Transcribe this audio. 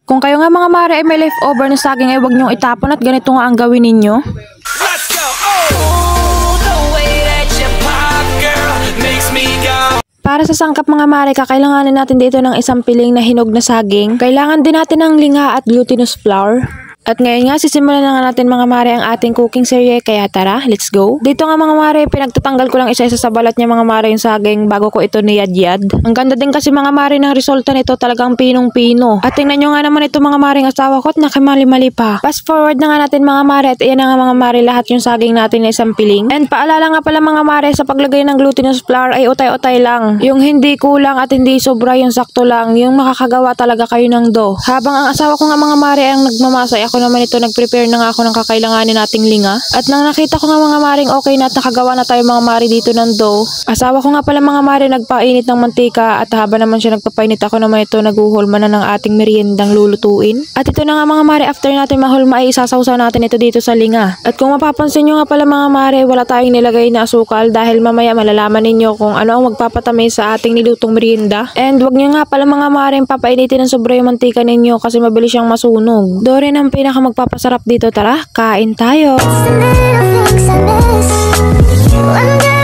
Kung kayo nga mga mare ay may leftover na saging ay huwag nyong itapon at ganito nga ang gawin ninyo. Let's go! Oh, the way that you pop, girl, makes me go. Para sa sangkap mga mare, kakailanganin natin dito ng isang piling na hinog na saging. Kailangan din natin ng linga at glutinous flour. At ngayon nga, sisimulan na nga natin mga mare ang ating cooking serye, kaya tara, let's go. Dito nga mga mare, pinagtatanggal ko lang isa-isa sa balat niya mga mare yung saging bago ko ito niyad-yad. Ang ganda din kasi mga mare ng resulta nito, talagang pinong-pino. At tingnan nyo nga naman ito mga mare ng asawa ko at nakimali-mali pa. Fast forward na nga natin mga mare at iyan na nga mga mare lahat yung saging natin na isang piling. And paalala nga pala mga mare, sa paglagay ng glutinous flour ay utay-utay lang. Yung hindi kulang at hindi sobra, yung sakto lang, yung makakagawa talaga kayo ng dough. Habang ang asawa ko nga mga mare ang nagmamasay, ako naman ito nag-prepare na nga ako ng kakailanganin nating linga. At nang nakita ko nga mga maring okay na at nakagawa na tayo mga mare dito ng dough, asawa ko nga pala mga mare nagpainit ng mantika at haba naman siya nagpapainit, ako naman ito naguhulma na ng ating meriendang lulutuin. At ito na nga mga mare, after natin mahulma ay isasawsaw natin ito dito sa linga. At kung mapapansin nyo nga pala mga mare, wala tayong nilagay na asukal dahil mamaya malalaman ninyo kung ano ang magpapatamis sa ating nilutong merienda. And wag nyo nga pala mga mare papainitin ng sobra yung mantika ninyo kasi mabilis siyang masunog. Do rin ang pinaka magpapasarap dito, tara, kain tayo. It's the little things I miss. Wonder